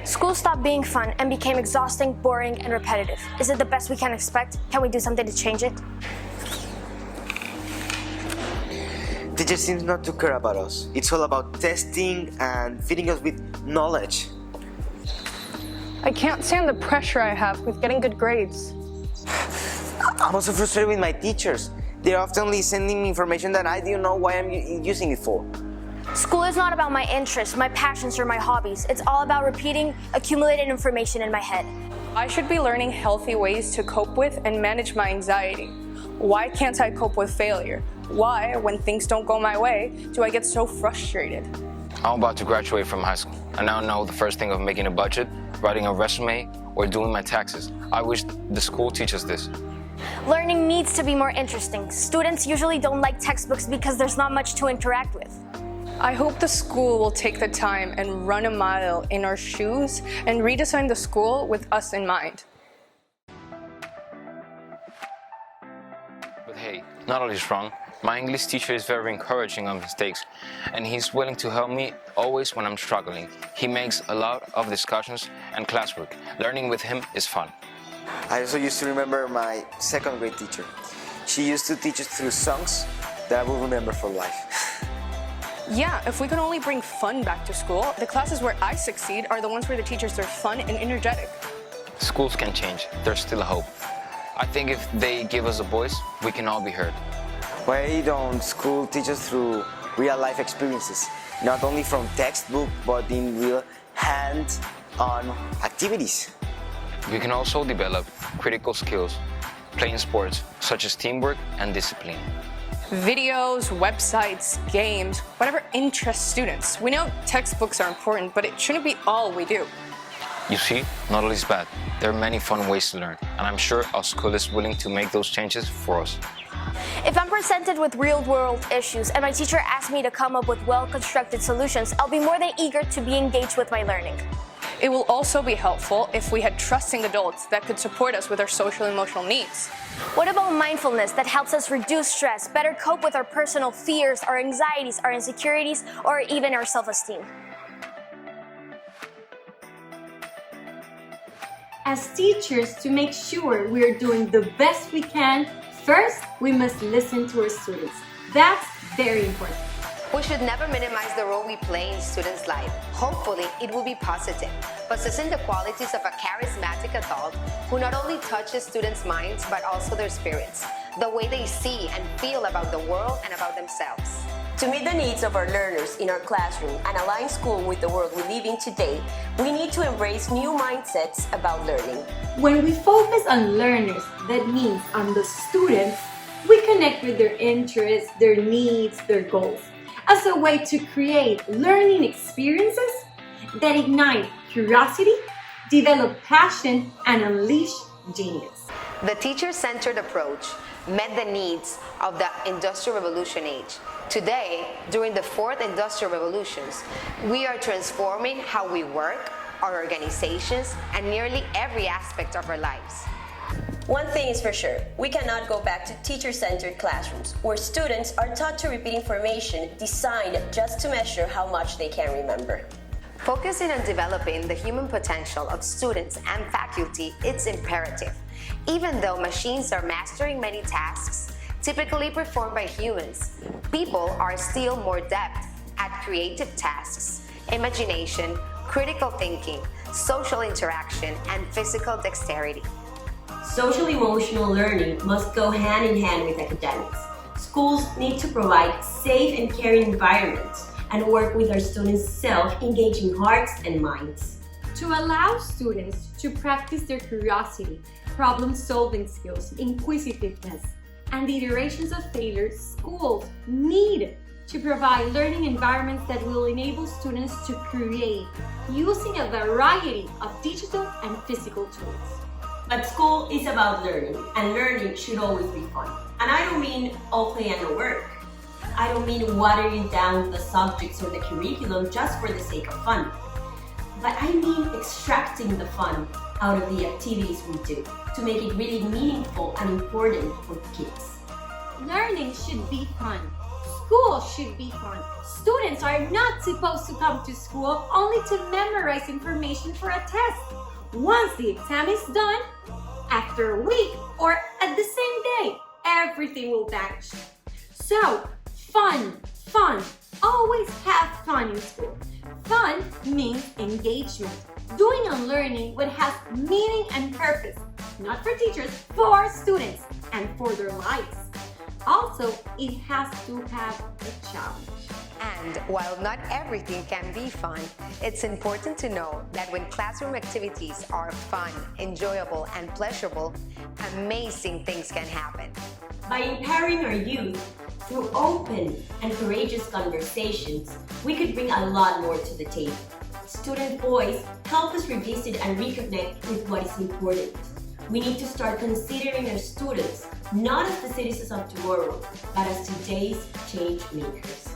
School stopped being fun and became exhausting, boring, and repetitive. Is it the best we can expect? Can we do something to change it? Teachers seem not to care about us. It's all about testing and feeding us with knowledge. I can't stand the pressure I have with getting good grades. I'm also frustrated with my teachers. They're often sending me information that I don't know why I'm using it for. School is not about my interests, my passions, or my hobbies. It's all about repeating accumulated information in my head. I should be learning healthy ways to cope with and manage my anxiety. Why can't I cope with failure? Why, when things don't go my way, do I get so frustrated? I'm about to graduate from high school. I now know the first thing of making a budget, writing a resume, or doing my taxes. I wish the school teaches this. Learning needs to be more interesting. Students usually don't like textbooks because there's not much to interact with. I hope the school will take the time and run a mile in our shoes and redesign the school with us in mind. But hey, not all is wrong. My English teacher is very encouraging on mistakes, and he's willing to help me always when I'm struggling. He makes a lot of discussions and classwork. Learning with him is fun. I also used to remember my second grade teacher. She used to teach us through songs that I will remember for life. Yeah, if we could only bring fun back to school, the classes where I succeed are the ones where the teachers are fun and energetic. Schools can change. There's still a hope. I think if they give us a voice, we can all be heard. Why don't school teach us through real-life experiences? Not only from textbook, but in real hands-on activities. We can also develop critical skills, playing sports such as teamwork and discipline. Videos, websites, games, whatever interests students. We know textbooks are important, but it shouldn't be all we do. You see, not all is bad. There are many fun ways to learn, and I'm sure our school is willing to make those changes for us. If I'm presented with real-world issues and my teacher asks me to come up with well-constructed solutions, I'll be more than eager to be engaged with my learning. It will also be helpful if we had trusting adults that could support us with our social and emotional needs. What about mindfulness that helps us reduce stress, better cope with our personal fears, our anxieties, our insecurities, or even our self-esteem? As teachers, to make sure we are doing the best we can, first, we must listen to our students. That's very important. We should never minimize the role we play in students' life. Hopefully, it will be positive, possessing the qualities of a charismatic adult who not only touches students' minds, but also their spirits, the way they see and feel about the world and about themselves. To meet the needs of our learners in our classroom and align school with the world we live in today, we need to embrace new mindsets about learning. When we focus on learners, that means on the students, we connect with their interests, their needs, their goals, as a way to create learning experiences that ignite curiosity, develop passion, and unleash genius. The teacher-centered approach met the needs of the Industrial Revolution age. Today, during the fourth Industrial Revolutions, we are transforming how we work, our organizations, and nearly every aspect of our lives. One thing is for sure, we cannot go back to teacher-centered classrooms where students are taught to repeat information designed just to measure how much they can remember. Focusing on developing the human potential of students and faculty is imperative. Even though machines are mastering many tasks, typically performed by humans, people are still more adept at creative tasks, imagination, critical thinking, social interaction, and physical dexterity. Social-emotional learning must go hand in hand with academics. Schools need to provide safe and caring environments and work with our students' self-engaging hearts and minds. To allow students to practice their curiosity, problem-solving skills, inquisitiveness, and the iterations of failure, schools need to provide learning environments that will enable students to create using a variety of digital and physical tools. But school is about learning, and learning should always be fun. And I don't mean all play and no work. I don't mean watering down the subjects or the curriculum just for the sake of fun. But I mean extracting the fun out of the activities we do to make it really meaningful and important for kids. Learning should be fun. School should be fun. Students are not supposed to come to school only to memorize information for a test. Once the exam is done, after a week or at the same day, everything will vanish. So, fun. Always have fun in school. Fun means engagement. Doing and learning what has meaning and purpose, not for teachers, for students and for their lives. Also, it has to have a challenge. And while not everything can be fun, it's important to know that when classroom activities are fun, enjoyable, and pleasurable, amazing things can happen. By empowering our youth through open and courageous conversations, we could bring a lot more to the table. Student voice help us revisit and reconnect with what is important. We need to start considering our students not as the citizens of tomorrow, but as today's change makers.